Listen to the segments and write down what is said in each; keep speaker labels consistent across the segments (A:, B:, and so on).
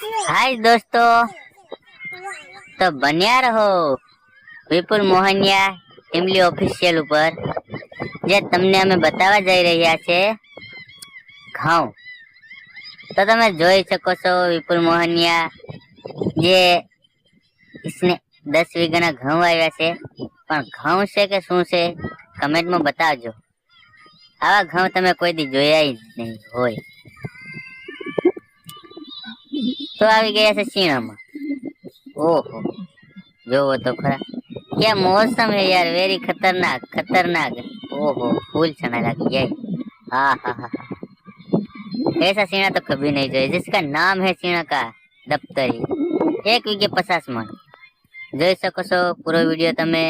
A: हाय दोस्तों, तो बन्या रहो વિપુલ મોહનિયા ટીમલી ઓફિશિયલ ઉપર જે તમને અમે બતાવવા જઈ રહ્યા છે ઘઉં। તો તમે જોઈ શકો છો વિપુલ મોહનિયા જે इसने 10 વીઘાના ઘઉં આવ્યા છે, પણ ઘઉં છે કે શું છે કમેન્ટમાં બતાવજો। આવા ઘઉં તમે કોઈ દી જોયા જ નહીં હોય। तो આવી ગયા છે સીણામાં। ओहो, જોવો તો ખરા, क्या मौसम है यार, वेरी खतरनाक खतरनाक। ओहो, फूल चढ़ने लग गया। हाँ हाँ हाँ हाँ, ऐसा सीना तो कभी नहीं जोया जिसका नाम है सीना का दफ्तरी। 1 વીઘે 50 મણ। જોઈ શકો છો પૂરો વિડિયો તમે,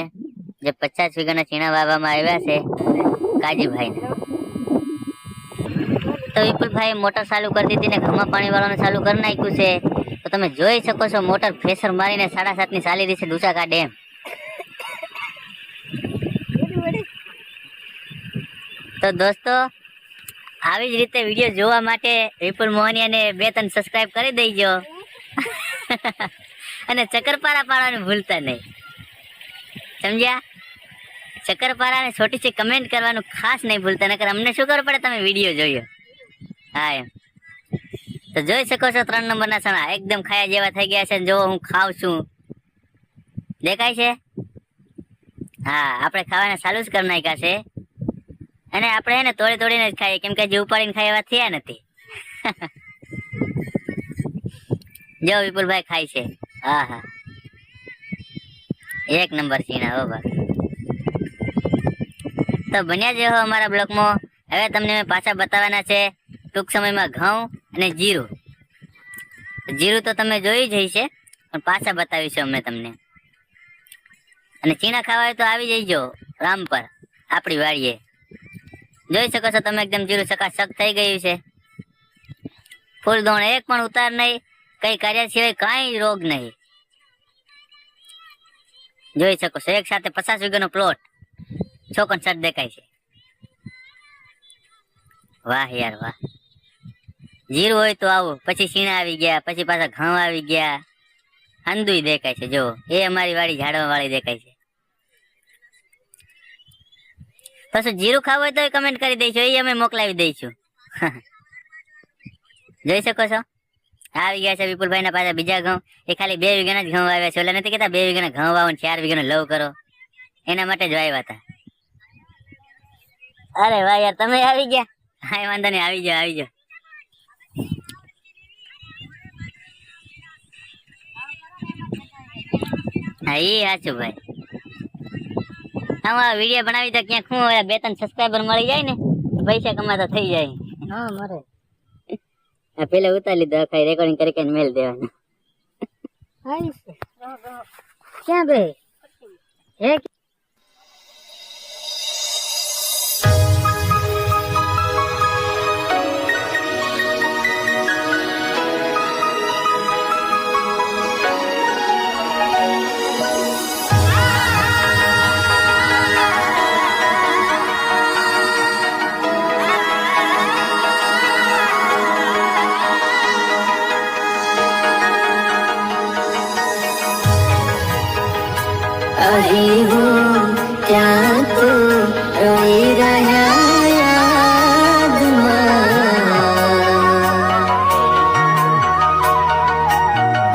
A: જે 50 વીઘાના ચીણા વાવવામાં આવ્યા છે કાજીભાઈને। તો વિપુલભાઈ મોટર ચાલુ કરી દીધી ને ઘઉંમાં પાણી વાળવાનું ચાલુ કરી નાખ્યું છે। તો તમે જોઈ શકો છો મોટર પ્રેશર મારીને 7.5 ની ચાલી રહી છે દુસાકા ડેમ। તો દોસ્તો, આવી જ રીતે વિડિયો જોવા માટે વિપુલ મોહનિયાને 2-3 સબસ્ક્રાઇબ કરી દેજો અને ચક્કરપારા પાડવાનું ભૂલતા નહીં, સમજ્યા? ચક્કરપારાને છોટી સી કમેન્ટ કરવાનું ખાસ નહીં ભૂલતા, નકર અમને શું ખબર પડે તમે વિડિયો જોયો। હા એમ તો જોઈ શકો છો 3 નંબરના સણા એકદમ ખાયા જેવા થઈ ગયા છે। જો હું ખાઉં છું, દેખાય છે? હા, આપણે ખાવાના ચાલુ જ કરી નાખ્યા છે અને આપણે એને તોડી તોડીને જ ખાઈએ, કેમ કે જે ઉપાડીને ખાય એવા થયા નથી। જો વિપુલભાઈ ખાય છે। હા હા, 1 નંબર સીણા હો ભાઈ। તો બન્યા જે હો અમારા બ્લોકમાં। હવે તમને પાછા બતાવવાના છે ટૂંક સમયમાં ઘઉં અને જીરું। જીરું તો તમે જોઈ જ હશે, પણ પાછા બતાવીશું અમે તમને। અને ચીણા ખાવા હોય તો આવી જઈજો રામપર આપણી વાડીએ। જોઈ શકો છો તમે એકદમ જીરું ચકાચક થઈ ગયું છે। ફૂલ દોણ એક પણ ઉતાર નહીં, કઈ કાર્ય સિવાય કાંઈ રોગ નહીં। જોઈ શકો છો એક સાથે 50 વીઘાનો પ્લોટ છોકન સટ દેખાય છે। વાહ યાર વાહ, જીરું હોય તો આવું, પછી સીણા આવી ગયા, પછી પાછા ઘઉં આવી ગયા, હંદુય દેખાય છે। જો એ અમારી વાડી ઝાડવા વાળી દેખાય છે। પછી જીરું ખાવું હોય તો કમેન્ટ કરી દઈશું, એ અમે મોકલાવી દઈશું। જોઈ શકો છો આવી ગયા છે વિપુલભાઈના પાછા બીજા ઘઉં। એ ખાલી 2 વીઘાના જ ઘઉં આવ્યા છે, ઓલા નથી કહેતા 2 વીઘાના ઘઉં વાવો ને 4 વીઘાનો લવ કરો, એના માટે જ આવ્યા હતા। અરે વાહ યાર, તમે આવી ગયા? હા વાંધો નહીં, આવી જાઓ આવી જાઓ। હા એ સાચું ભાઈ, આમાં વિડીયો બનાવી તો ક્યાંક શું 2-3 સબસ્ક્રાઈબર મળી જાય ને પૈસા કમાતા થઈ જાય। હા મારે પેલા ઉતારી લીધો, કઈ રેકોર્ડિંગ કરી કઈ મેલ દેવાનું। ક્યાં ભાઈ હે?
B: અહીં હું ત્યાં તું રોઈ રહ્યા યાદમાં,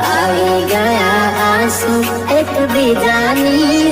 B: આવી ગયા આંસુ એકબીજાની